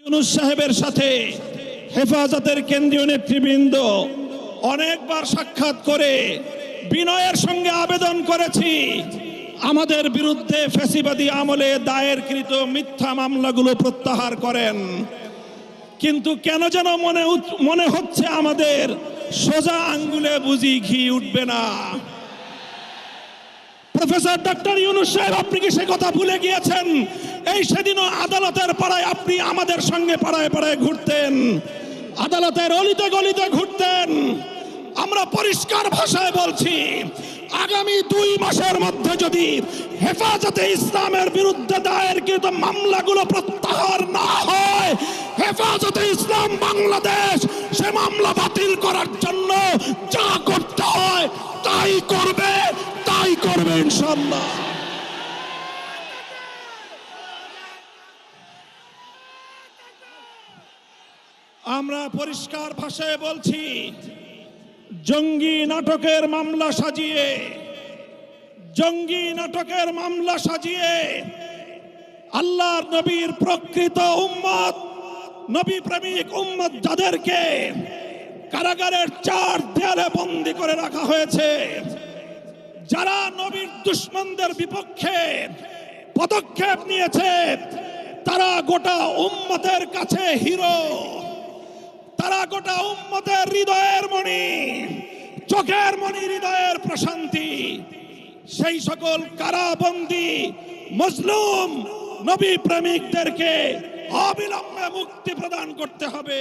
ইউনূস সাহেবের সাথে হেফাজতের কেন্দ্রীয় নেতৃবৃন্দ অনেকবার সাক্ষাৎ করে বিনয়ের সঙ্গে আবেদন করেছি আমাদের বিরুদ্ধে ফ্যাসিবাদী আমলে দায়েরকৃত মিথ্যা মামলাগুলো প্রত্যাহার করেন, কিন্তু কেন যেন মনে হচ্ছে আমাদের সোজা আঙ্গুলে বুঝি ঘি উঠবে না। প্রফেসর ডক্টর ইউনূস সাহেব, আপনি কি সে কথা ভুলে গিয়েছেন? এই সেদিনও আদালতের পাড়ায় আপনি আমাদের সঙ্গে পাড়ায় পাড়ায় ঘুরতেন, আদালতের অলিতে গলিতে ঘুরতেন। আমরা পরিষ্কার ভাষায় বলছি, আগামী 2 মাসের মধ্যে যদি হেফাজতে ইসলামের বিরুদ্ধে দায়েরকৃত মামলাগুলো প্রত্যাহার না হয়, হেফাজতে ইসলাম বাংলাদেশ সে মামলা বাতিল করার জন্য যা করতে হয় তাই করবে ইনশাআল্লাহ। আমরা পরিষ্কার ভাষায় বলছি, জঙ্গি নাটকের মামলা সাজিয়ে আল্লাহর নবীর প্রকৃত উম্মত, নবী প্রেমিক উম্মত যাদেরকে কারাগারের 4 দেয়ালে বন্দী করে রাখা হয়েছে, যারা নবীর দুশমনদের বিপক্ষে পদক্ষেপ নিয়েছে, তারা গোটা উম্মতের কাছে হিরো, তারা গোটা উম্মতের হৃদয়ের মণি, চোখের মণি, হৃদয়ের প্রশান্তি। সেই সকল কারাবন্দী মজলুম নবী প্রেমিকদেরকে অবিলম্বে মুক্তি প্রদান করতে হবে।